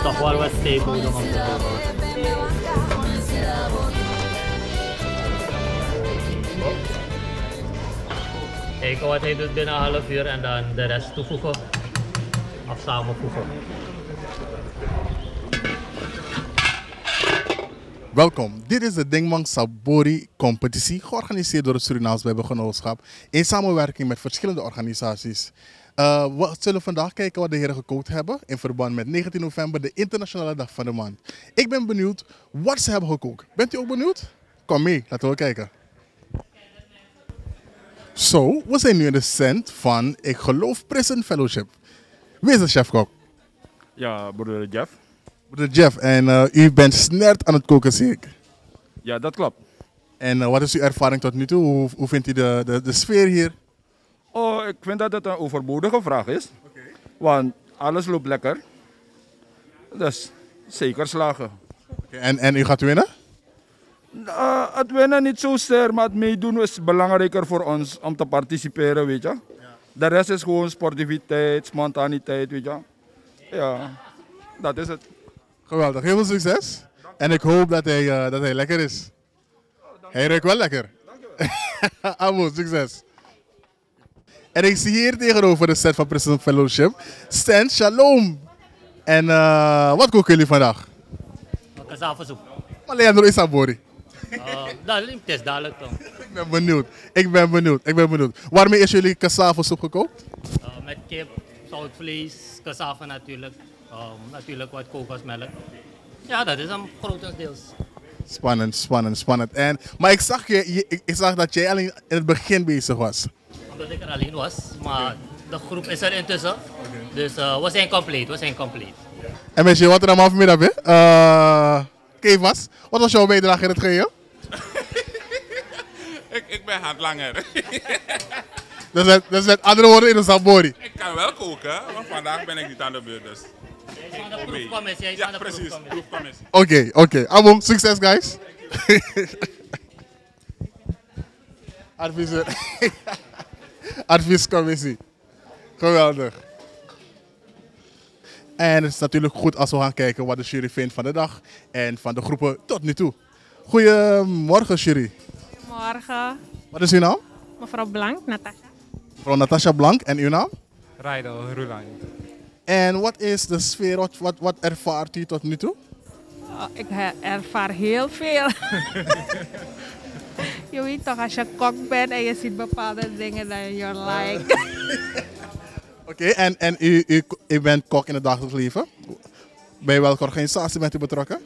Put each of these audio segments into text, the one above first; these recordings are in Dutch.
toch wel wat steekhouden om te doen. Kijken wat hij doet binnen een half uur en dan de rest toevoegen. Of samenvoegen. Welkom, dit is de Dingmang Sabori competitie, georganiseerd door het Surinaams Bijbelgenootschap in samenwerking met verschillende organisaties. We zullen vandaag kijken wat de heren gekookt hebben in verband met 19 november, de Internationale Dag van de Man. Ik ben benieuwd wat ze hebben gekookt. Bent u ook benieuwd? Kom mee, laten we kijken. Zo, we zijn nu in de stand van, ik geloof, Prison Fellowship. Wie is de chefkok? Ja, broeder Jeff. Broeder Jeff, en u bent snert aan het koken, zie ik. Ja, dat klopt. En wat is uw ervaring tot nu toe? Hoe vindt u de sfeer hier? Oh, ik vind dat het een overbodige vraag is. Want alles loopt lekker. Dus zeker slagen. En u gaat winnen? Het winnen niet zozeer, maar het meedoen is belangrijker voor ons om te participeren, weet je. Ja. De rest is gewoon sportiviteit, spontaniteit, weet je. Ja, dat is het. Geweldig, heel veel succes. En ik hoop dat hij lekker is. Hij ruikt wel lekker. Amo, succes. En ik zie hier tegenover de set van Prison Fellowship, Stan Shalom. En wat koken jullie vandaag? Cassavasoep. Maar Leandro is Sabori. Dat is dadelijk toch. Ik ben benieuwd. Waarmee is jullie cassavasoep gekookt? Met kip, zoutvlees, cassava natuurlijk. Natuurlijk wat kokosmelk. Ja, dat is hem grotendeels. Spannend. Maar ik zag dat jij alleen in het begin bezig was. Omdat ik er alleen was, maar de groep is er intussen. Dus we zijn compleet. En mensen, wat er allemaal vanmiddag weer? Kevas, wat was jouw bijdrage in het geheel? Ik ben handlanger. Dat is met andere woorden in de Sabori. Ik kan wel koken, maar vandaag ben ik niet aan de beurt. Dus. Hij is van de proefcommissie. Ja, precies, proefcommissie. Oké. Abom, succes guys. Adviescommissie. Geweldig. En het is natuurlijk goed als we gaan kijken wat de jury vindt van de dag en van de groepen tot nu toe. Goedemorgen jury. Goedemorgen. Wat is uw naam? Mevrouw Blank, Natasha. Mevrouw Natasha Blank, en uw naam? Rijdel Roeland. En wat is de sfeer, wat ervaart u tot nu toe? Ik ervaar heel veel. Je weet toch, als je kok bent en je ziet bepaalde dingen dat je like. Oké, en u bent kok in het dagelijks leven. Bij welke organisatie bent u betrokken?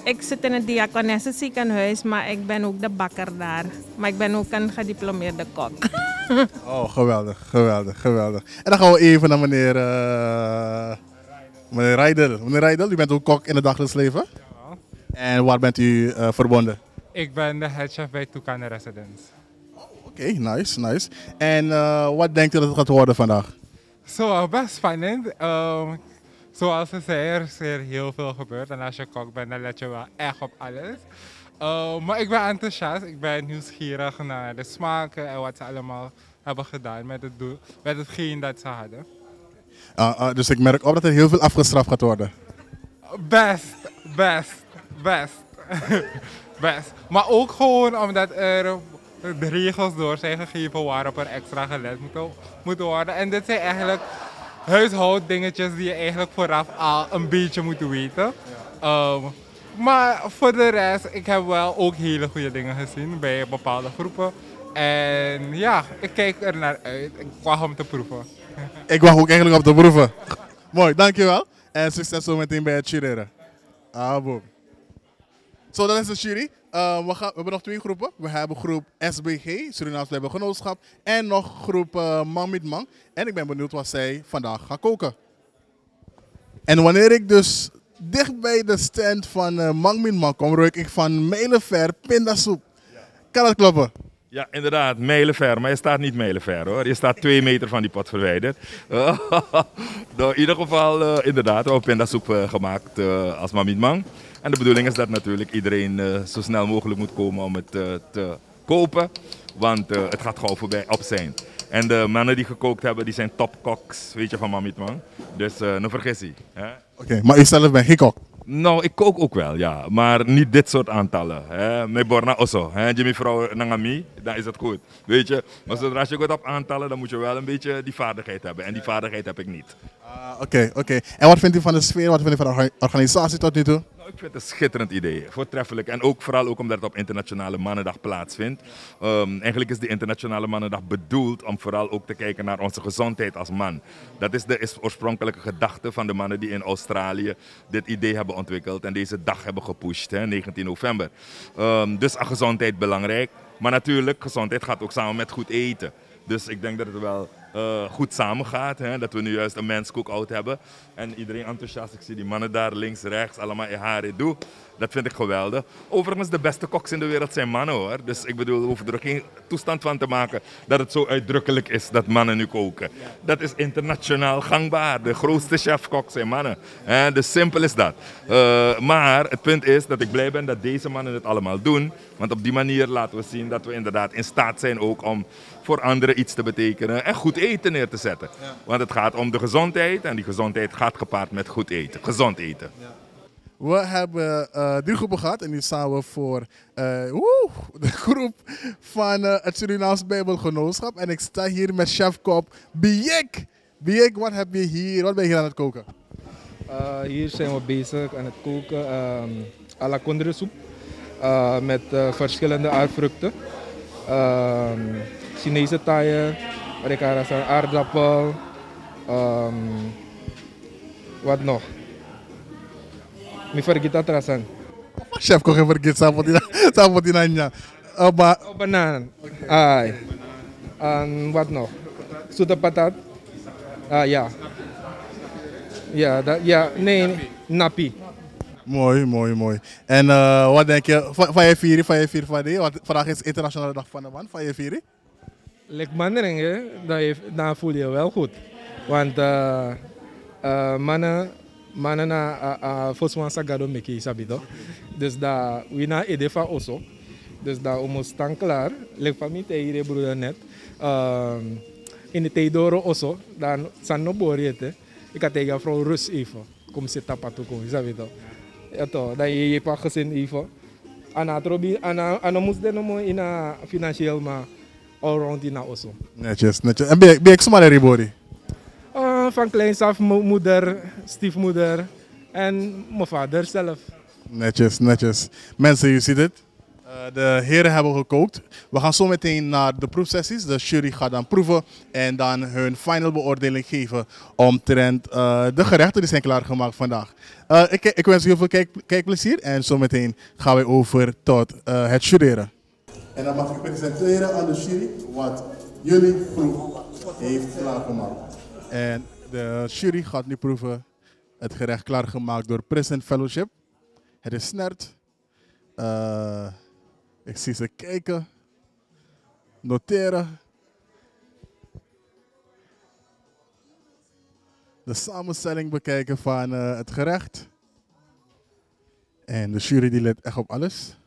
Ik zit in het Diakonessenziekenhuis, maar ik ben ook de bakker daar. Maar ik ben ook een gediplomeerde kok. Oh, geweldig. En dan gaan we even naar meneer Rijdel. Meneer Rijdel, u bent ook kok in het dagelijks leven? Ja. En waar bent u verbonden? Ik ben de headchef bij Toucan Residence. Oké, nice. En wat denkt u dat het gaat worden vandaag? Zo, best spannend. Zoals ze zei, er is hier heel veel gebeurd. En als je kok bent, dan let je wel echt op alles. Maar ik ben enthousiast. Ik ben nieuwsgierig naar de smaken en wat ze allemaal hebben gedaan met hetgeen dat ze hadden. Dus ik merk op dat er heel veel afgestraft gaat worden. Best. Best. Maar ook gewoon omdat er de regels door zijn gegeven waarop er extra gelet moet worden. En dit zijn eigenlijk huishouddingetjes die je eigenlijk vooraf al een beetje moet weten. Maar voor de rest, ik heb wel ook hele goede dingen gezien bij bepaalde groepen. En ja, ik kijk er naar uit. Ik wacht om te proeven. Ik wacht ook eigenlijk op te proeven. Mooi, dankjewel. En succes zo meteen bij het jureren. Boom. Zo, dat is de jury. We hebben nog 2 groepen. We hebben groep SBG, Surinaams Bijbelgenootschap, en nog groep Man met Man. En ik ben benieuwd wat zij vandaag gaan koken. En wanneer ik dus dicht bij de stand van Man met Man kom, ruik ik van mijlenver pindasoep. Kan dat kloppen? Ja, inderdaad, mijlenver. Maar je staat niet mijlenver hoor. Je staat 2 meter van die pot verwijderd. In ieder geval, inderdaad, we hebben pindasoep gemaakt als mamidmang. En de bedoeling is dat natuurlijk iedereen zo snel mogelijk moet komen om het te kopen. Want het gaat gauw voorbij op zijn. En de mannen die gekookt hebben, die zijn topkoks, weet je, van Mamit Man. Dus no vergis je. Oké, maar u zelf bent geen kok? Nou, ik kook ook wel, ja. Maar niet dit soort aantallen. Mijn borna osso. Jimmy vrouw nangami, dan is het goed. Weet je, maar zodra je goed op aantallen, dan moet je wel een beetje die vaardigheid hebben. En die vaardigheid heb ik niet. Oké. En wat vindt u van de sfeer, wat vindt u van de organisatie tot nu toe? Nou, ik vind het een schitterend idee, voortreffelijk. En ook vooral ook omdat het op Internationale Mannendag plaatsvindt. Eigenlijk is de Internationale Mannendag bedoeld om vooral ook te kijken naar onze gezondheid als man. Dat is de oorspronkelijke gedachte van de mannen die in Australië dit idee hebben ontwikkeld en deze dag hebben gepusht, 19 november. Dus gezondheid belangrijk. Maar natuurlijk, gezondheid gaat ook samen met goed eten. Dus ik denk dat het wel goed samengaat. Dat we nu juist een mens cook-out hebben. En iedereen enthousiast. Ik zie die mannen daar links, rechts, allemaal ihare doe. Dat vind ik geweldig. Overigens, de beste koks in de wereld zijn mannen hoor. Dus ik bedoel, we hoeven er ook geen toestand van te maken dat het zo uitdrukkelijk is dat mannen nu koken. Dat is internationaal gangbaar. De grootste chef-koks zijn mannen. Dus simpel is dat. Maar het punt is dat ik blij ben dat deze mannen het allemaal doen. Want op die manier laten we zien dat we inderdaad in staat zijn ook om voor anderen iets te betekenen en goed eten neer te zetten. Ja. Want het gaat om de gezondheid en die gezondheid gaat gepaard met goed eten, gezond eten. Ja. We hebben 3 groepen gehad en nu staan we voor de groep van het Surinaams Bijbelgenootschap. En ik sta hier met chef-kok Biek. Biek, wat heb je hier? Wat ben je hier aan het koken? Hier zijn we bezig aan het koken à la kondresoep met verschillende aardvruchten. Chinese taaien, aardappel, wat nog? Ik vergeet dat rasan. Chef kok en vergeet sapotinanya. Banaan. Ai. En wat nog? Zoete patat. Ja. Ja, nee, napi. Mooi. En wat denk je van je vieren van die? Want vandaag is Internationale Dag van de Man. Van je vieren? Lek mandering, dan voel je wel goed. Want mannen na foswan sagado meki sabito. Dus daar we na edefa oso. Dus daar we staan klaar. Lek famite hier broeder net. In de teidoro oso dan san no boriete. Ik had tegen vrouw Rus even. Kom zitten patu kom sabito. Ja toch, dan je pak gezin even. Ana trobi ana moest de no in financieel maar all round in oso. Netjes. En ben ik zomaar ribori? Van kleins af, moeder, stiefmoeder en mijn vader zelf. Netjes. Mensen, je ziet het. De heren hebben gekookt. We gaan zo meteen naar de proefsessies. De jury gaat dan proeven en dan hun final beoordeling geven omtrent de gerechten die zijn klaargemaakt vandaag. Ik wens u heel veel kijkplezier en zo meteen gaan we over tot het jureren. En dan mag ik presenteren aan de jury wat jullie proef heeft klaargemaakt. En de jury gaat nu proeven het gerecht klaargemaakt door Prison Fellowship. Het is snert. Ik zie ze kijken, noteren. De samenstelling bekijken van het gerecht. En de jury die let echt op alles.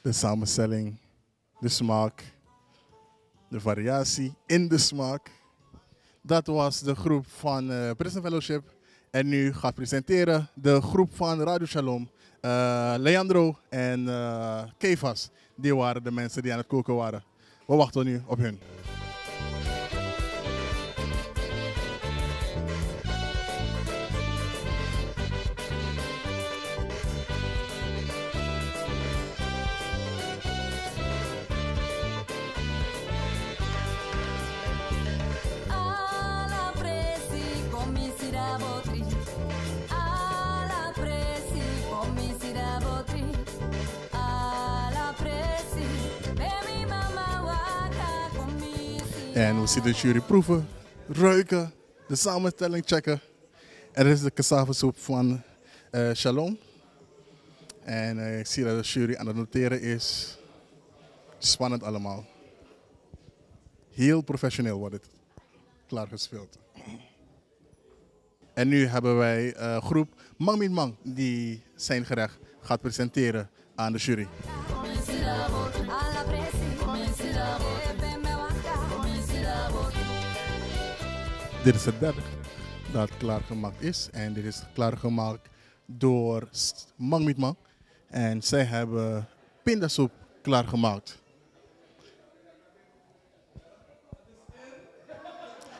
De samenstelling, de smaak, de variatie in de smaak. Dat was de groep van Prison Fellowship. En nu gaat presenteren de groep van Radio Shalom. Leandro en Kefas, die waren de mensen die aan het koken waren. We wachten nu op hun. En we zien de jury proeven, ruiken, de samenstelling checken. En dit is de cassavasoep van Shalom. En ik zie dat de jury aan het noteren is. Spannend allemaal. Heel professioneel wordt het klaargespeeld. En nu hebben wij groep Mang Min Mang die zijn gerecht gaat presenteren aan de jury. Dit is het derde dat klaargemaakt is. En dit is klaargemaakt door Mang Mit Mang. En zij hebben pindasoep klaargemaakt.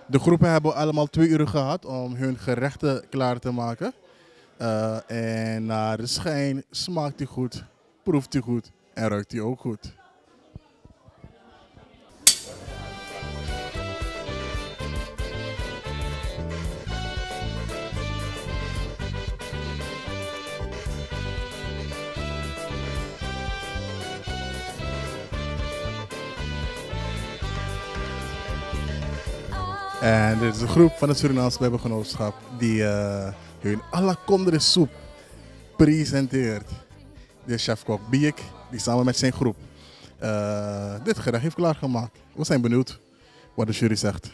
De groepen hebben allemaal 2 uur gehad om hun gerechten klaar te maken. En naar de schijn smaakt hij goed, proeft hij goed en ruikt hij ook goed. En dit is een groep van het Surinaamse Bijbelgenootschap die hun à la Condre soep presenteert. De chef-kok Biek, die samen met zijn groep dit gerecht heeft klaargemaakt. We zijn benieuwd wat de jury zegt.